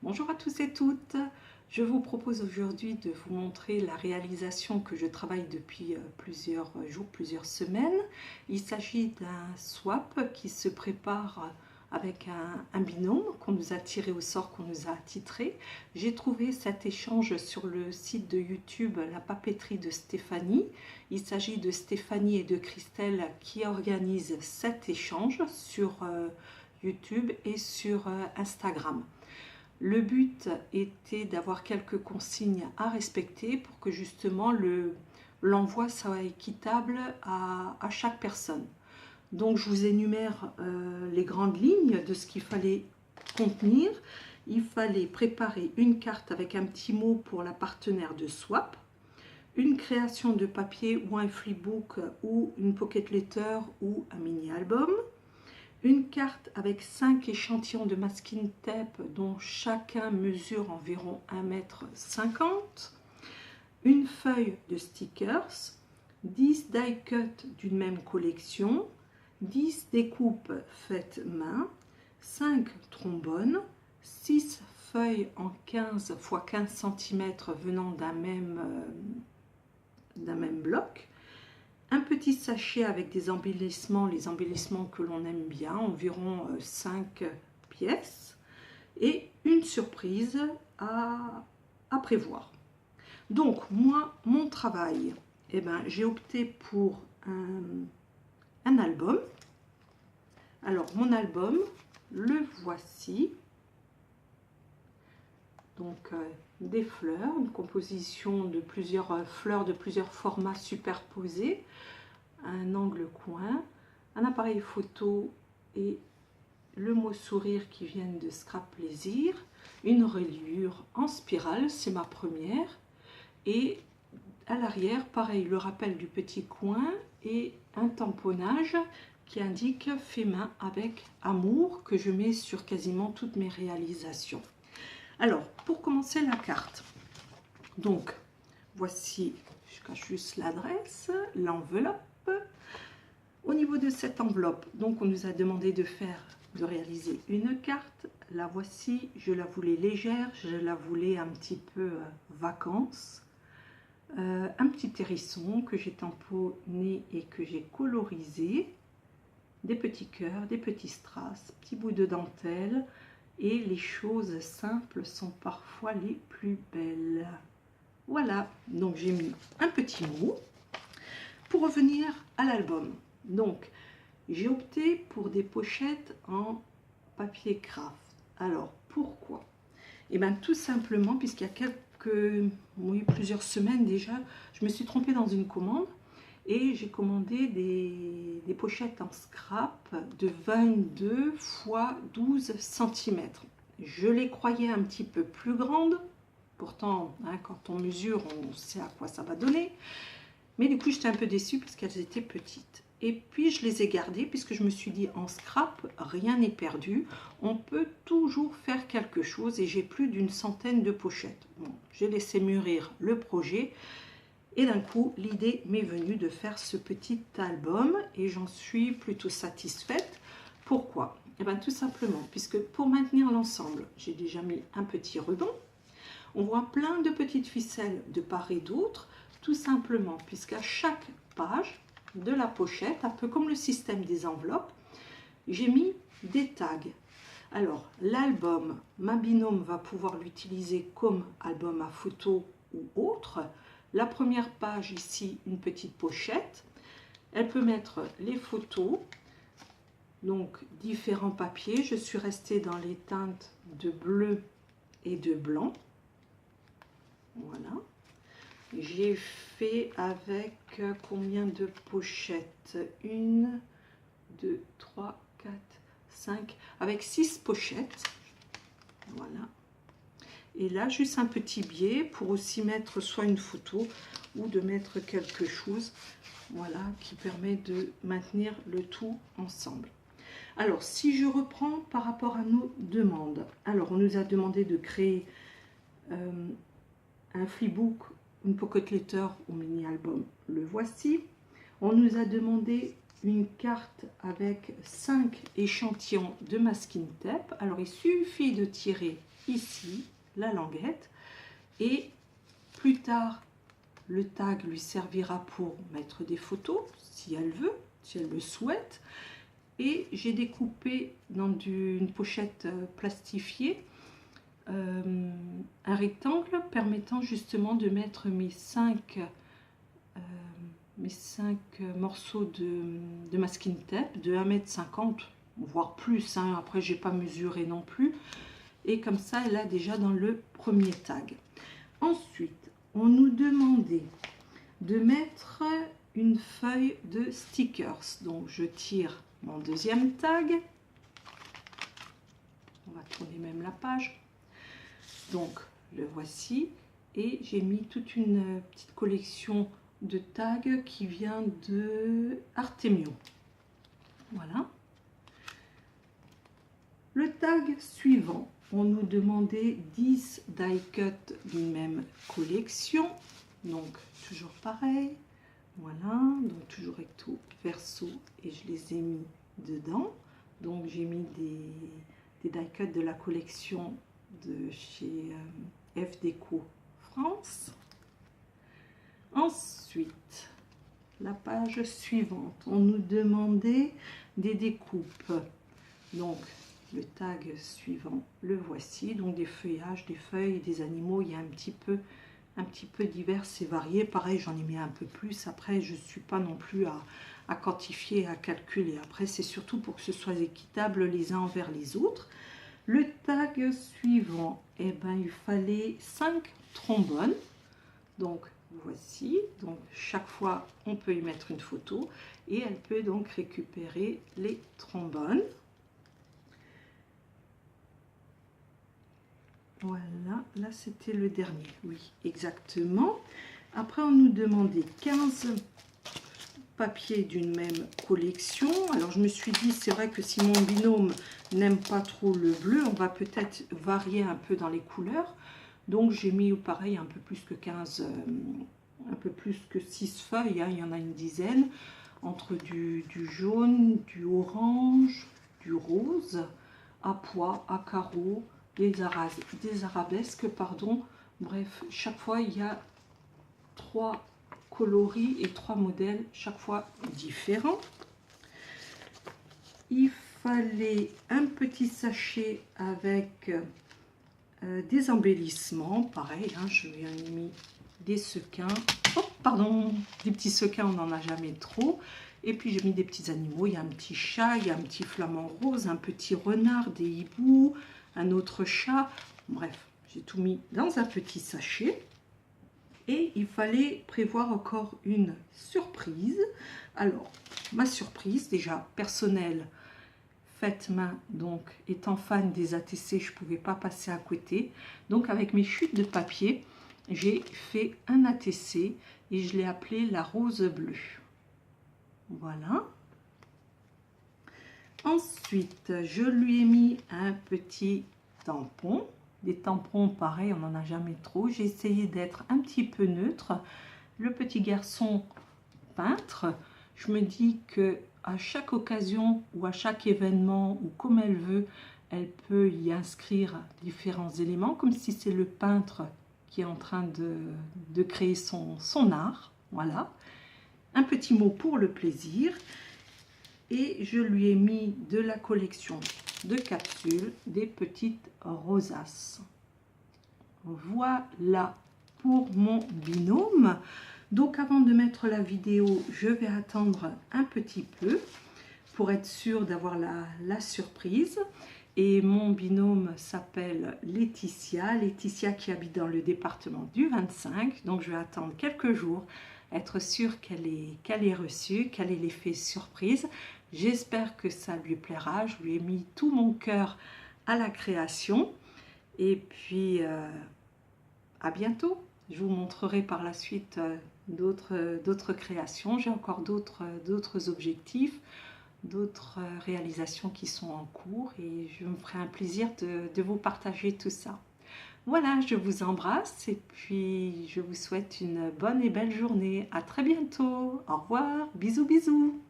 Bonjour à tous et toutes. Je vous propose aujourd'hui de vous montrer la réalisation que je travaille depuis plusieurs jours, plusieurs semaines. Il s'agit d'un swap qui se prépare avec un binôme qu'on nous a tiré au sort, qu'on nous a attitré. J'ai trouvé cet échange sur le site de YouTube La Papeterie de Stéphanie. Il s'agit de Stéphanie et de Christelle qui organisent cet échange sur YouTube et sur Instagram. Le but était d'avoir quelques consignes à respecter pour que justement l'envoi soit équitable à chaque personne. Donc je vous énumère les grandes lignes de ce qu'il fallait contenir. Il fallait préparer une carte avec un petit mot pour la partenaire de swap, une création de papier ou un freebook ou une pocket letter ou un mini-album, une carte avec 5 échantillons de masking tape dont chacun mesure environ 1,50 m, une feuille de stickers, 10 die cut d'une même collection, 10 découpes faites main, 5 trombones, 6 feuilles en 15 x 15 cm venant d'un même bloc, un petit sachet avec des embellissements, les embellissements que l'on aime bien, environ 5 pièces, et une surprise à prévoir. Donc moi, mon travail, j'ai opté pour un album. Alors mon album, le voici. Donc des fleurs, une composition de plusieurs fleurs de plusieurs formats superposés, un angle coin, un appareil photo et le mot sourire qui viennent de Scrap Plaisir, une reliure en spirale, c'est ma première, et à l'arrière, pareil, le rappel du petit coin et un tamponnage qui indique fait main avec amour que je mets sur quasiment toutes mes réalisations. Alors, pour commencer la carte, donc voici, je cache juste l'adresse, l'enveloppe. Au niveau de cette enveloppe, donc on nous a demandé de réaliser une carte. La voici, je la voulais légère, je la voulais un petit peu vacances. Un petit hérisson que j'ai tamponné et que j'ai colorisé, des petits cœurs, des petits strass, petits bouts de dentelle. Et les choses simples sont parfois les plus belles. Voilà, donc j'ai mis un petit mot. Pour revenir à l'album, donc j'ai opté pour des pochettes en papier craft. Alors pourquoi? Et bien tout simplement puisqu'il y a plusieurs semaines déjà, je me suis trompée dans une commande et j'ai commandé des pochettes en scrap de 22 x 12 cm. Je les croyais un petit peu plus grandes, pourtant quand on mesure on sait à quoi ça va donner, mais du coup j'étais un peu déçue parce qu'elles étaient petites. Et puis je les ai gardées puisque je me suis dit en scrap rien n'est perdu, on peut toujours faire quelque chose, et j'ai plus d'une centaine de pochettes. Bon, j'ai laissé mûrir le projet. Et d'un coup, l'idée m'est venue de faire ce petit album et j'en suis plutôt satisfaite. Pourquoi? Eh bien, tout simplement, puisque pour maintenir l'ensemble, j'ai déjà mis un petit ruban. On voit plein de petites ficelles de part et d'autre, tout simplement, puisqu'à chaque page de la pochette, un peu comme le système des enveloppes, j'ai mis des tags. Alors, l'album, ma binôme va pouvoir l'utiliser comme album à photo ou autre. La première page ici, une petite pochette. Elle peut mettre les photos, donc différents papiers. Je suis restée dans les teintes de bleu et de blanc. Voilà. J'ai fait avec combien de pochettes? 1, 2, 3, 4, 5, avec 6 pochettes. Voilà. Et là, juste un petit biais pour aussi mettre soit une photo ou de mettre quelque chose, voilà, qui permet de maintenir le tout ensemble. Alors, si je reprends par rapport à nos demandes, alors on nous a demandé de créer un freebook, une pocket letter ou mini-album, le voici. On nous a demandé une carte avec 5 échantillons de masking tape. Alors, il suffit de tirer ici la languette, et plus tard le tag lui servira pour mettre des photos si elle veut, si elle le souhaite. Et j'ai découpé dans une pochette plastifiée un rectangle permettant justement de mettre mes 5 morceaux de masking tape de 1,50 m, voire plus, hein. Après j'ai pas mesuré non plus. Et comme ça, elle a déjà dans le premier tag. Ensuite, on nous demandait de mettre une feuille de stickers. Donc je tire mon deuxième tag. On va tourner même la page. Donc le voici. Et j'ai mis toute une petite collection de tags qui vient de Artemio. Voilà. Le tag suivant, on nous demandait 10 die cut d'une même collection. Donc toujours pareil. Voilà, donc toujours recto verso, et je les ai mis dedans. Donc j'ai mis des die cut de la collection de chez F Déco France. Ensuite, la page suivante, on nous demandait des découpes. Donc le tag suivant, le voici. Donc des feuillages, des feuilles, des animaux. Il y a un petit peu divers et variés. Pareil, j'en ai mis un peu plus. Après, je ne suis pas non plus à quantifier, à calculer. Après, c'est surtout pour que ce soit équitable les uns envers les autres. Le tag suivant, eh ben, il fallait 5 trombones. Donc, voici. Donc, chaque fois, on peut y mettre une photo. Et elle peut donc récupérer les trombones. Voilà, là c'était le dernier, oui, exactement. Après, on nous demandait 15 papiers d'une même collection. Alors, je me suis dit, c'est vrai que si mon binôme n'aime pas trop le bleu, on va peut-être varier un peu dans les couleurs. Donc, j'ai mis, pareil, un peu plus que 15, un peu plus que 6 feuilles, hein, il y en a une dizaine, entre du jaune, du orange, du rose, à pois, à carreaux, des arabesques, pardon. Bref, chaque fois il y a 3 coloris et 3 modèles, chaque fois différents. Il fallait un petit sachet avec des embellissements, pareil, hein, je lui ai mis des sequins, oh, pardon, des petits sequins, on n'en a jamais trop. Et puis j'ai mis des petits animaux, il y a un petit chat, il y a un petit flamant rose, un petit renard, des hiboux, un autre chat. Bref, j'ai tout mis dans un petit sachet. Et il fallait prévoir encore une surprise. Alors, ma surprise, déjà personnelle, faite main, donc étant fan des ATC, je ne pouvais pas passer à côté. Donc avec mes chutes de papier, j'ai fait un ATC et je l'ai appelé la rose bleue. Voilà. Ensuite, je lui ai mis un petit tampon. Des tampons, pareil, on n'en a jamais trop. J'ai essayé d'être un petit peu neutre. Le petit garçon peintre, je me dis que à chaque occasion ou à chaque événement ou comme elle veut, elle peut y inscrire différents éléments, comme si c'est le peintre qui est en train de créer son art. Voilà. Un petit mot pour le plaisir. Et je lui ai mis de la collection de capsules, des petites rosaces. Voilà pour mon binôme. Donc avant de mettre la vidéo, je vais attendre un petit peu pour être sûre d'avoir la surprise. Et mon binôme s'appelle Laetitia. Laetitia qui habite dans le département du 25. Donc je vais attendre quelques jours, être sûre qu'elle est reçue, qu'elle ait l'effet surprise. J'espère que ça lui plaira. Je lui ai mis tout mon cœur à la création. Et puis, à bientôt. Je vous montrerai par la suite d'autres créations. J'ai encore d'autres objectifs, d'autres réalisations qui sont en cours. Et je me ferai un plaisir de vous partager tout ça. Voilà, je vous embrasse et puis je vous souhaite une bonne et belle journée. À très bientôt. Au revoir. Bisous, bisous.